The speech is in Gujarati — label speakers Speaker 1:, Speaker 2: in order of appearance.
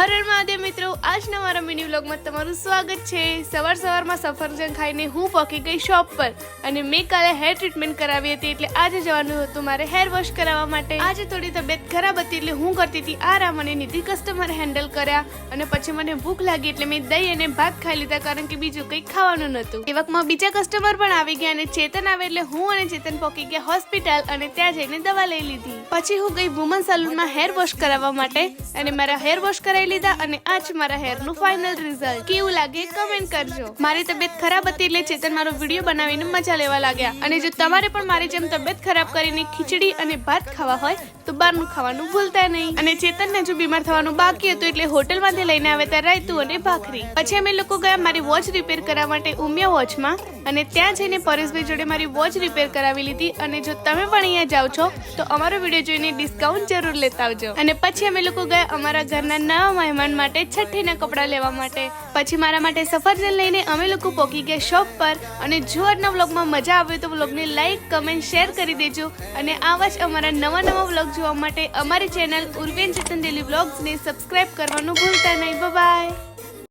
Speaker 1: હર હર મહાદેવ મિત્રો, આજના મારા મિની વ્લોગમાં તમારું સ્વાગત છે। સવારમાં સફરજન ખાઈને હું પહોંચી ગઈ શોપ પર અને મેં કાલે હેર ટ્રીટમેન્ટ કરાવી હતી, એટલે આજે જવાનું હતું મારે હેર વોશ કરાવવા માટે। આજે થોડી તબિયત ખરાબ હતી એટલે હું કરતી હતી આરામ અને નિધિ કસ્ટમર હેન્ડલ કર્યા અને પછી મને ભૂખ લાગી એટલે મેં દહીં અને ભાત ખાઈ લીધા, કારણ કે બીજું કંઈ ખાવાનું નહોતું। એ વખતમાં બીજા કસ્ટમર પણ આવી ગયા અને ચેતન આવે એટલે હું અને ચેતન પહોંચી ગયા હોસ્પિટલ અને ત્યાં જઈને દવા લઈ લીધી। પછી હું ગઈ વુમન સલૂનમાં હેર વોશ કરાવવા માટે અને મારા હેર વોશ કરાવી લીધા અને આજ મારા હેર નું ફાઇનલ રિઝલ્ટ કેવું લાગે કમેન્ટ કરજો। મારી તબિયત ખરાબ હતી એટલે ચેતન મારો વિડીયો બનાવીને મજા લેવા લાગ્યા, અને જો તમારે પણ મારી જેમ તબિયત ખરાબ કરીને ખીચડી અને ભાત ખાવા હોય તો બહારનું ખાવાનું ભૂલતા નહીં। અને ચેતનને જો બીમાર થવાનું બાકી હતું એટલે હોટલમાંથી લઈને આવ્યા હતા રાયતું અને ભાખરી। પછી અમે લોકો ગયા મારી વોચ રિપેર કરવા માટે ઉમિયા વોચમાં, અને ત્યાં જઈને પરેશભાઈ જોડે મારી વોચ રિપેર કરાવી લીધી। અને જો તમે પણ અહીંયા જાઓ છો તો અમારો વિડીયો જોઈને ડિસ્કાઉન્ટ જરૂર લેતા આવજો। અને પછી અમે લોકો ગયા અમારા ઘરના નવા મહેમાન માટે છઠ્ઠીના કપડાં લેવા માટે। પછી મારા માટે સફરજન લઈને અમે લોકો પહોંચી ગયા શોપ પર। અને જો આજના વ્લોગમાં મજા આવે તો વ્લોગને લાઈક કમેન્ટ શેર કરી દેજો, અને આવા જ અમારા નવા વ્લોગ જોવા માટે અમારી ચેનલ ઉર્વેન ચેતન ડેલી વ્લોગ્સને સબસ્ક્રાઇબ કરવાનું ભૂલતા નહીં। Bye bye.